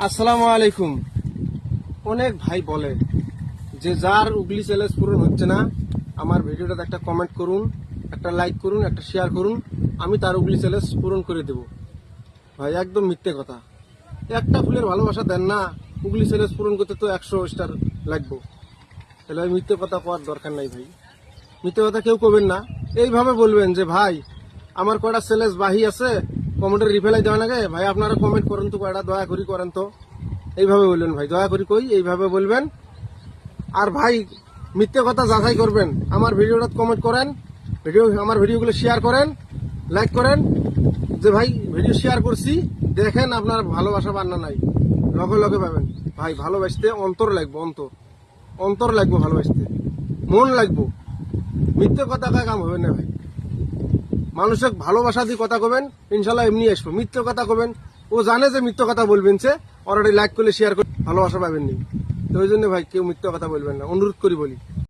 আসসালামু আলাইকুম। অনেক ভাই বলে যে যার উগলি চ্যালেঞ্জ পূরণ হচ্ছে না আমার ভিডিওটাতে একটা কমেন্ট করুন, একটা লাইক করুন, একটা শেয়ার করুন, আমি তার উগলি চ্যালেঞ্জ পূরণ করে দেব। ভাই একদম মিথ্যে কথা। একটা ফুলের ভালোবাসা দেন না, উগলি চ্যালেঞ্জ পূরণ করতে তো 100 স্টার লাগবে। তাহলে ওই মিথ্যে কথা কোয়ার দরকার নাই ভাই। মিথ্যে কথা কেউ কবেন না। এইভাবে বলবেন যে ভাই আমার কয়টা চ্যালেঞ্জ বাহি আছে, কমেন্টের রিপ্লাই দেওয়া নাগে, ভাই আপনারা কমেন্ট করেন তো, কয়টা দয়া করি করেন তো। এইভাবে বলবেন ভাই, দয়া করি কই এইভাবে বলবেন। আর ভাই মিথ্যে কথা যাচাই করবেন, আমার ভিডিওটা কমেন্ট করেন, আমার ভিডিওগুলো শেয়ার করেন, লাইক করেন, যে ভাই ভিডিও শেয়ার করছি দেখেন আপনার ভালোবাসা বান্না নাই, লগে লগে পাবেন। ভাই ভালোবাসতে অন্তর লাগবে, অন্তর লাগবে, ভালোবাসতে মন লাগবে। মিথ্যে কথা কাম হবে না ভাই। মানুষের ভালোবাসা দিয়ে কথা কবেন, ইনশাল্লাহ এমনি আসবো। মিথ্যে কথা কবেন, ও জানে যে মিথ্যে কথা বলবেন, সে অলরেডি লাইক করলে শেয়ার করে ভালোবাসা পাবেন নি। তো ওই জন্য ভাই কেউ মিথ্যে কথা বলবেন না, অনুরোধ করি বলি।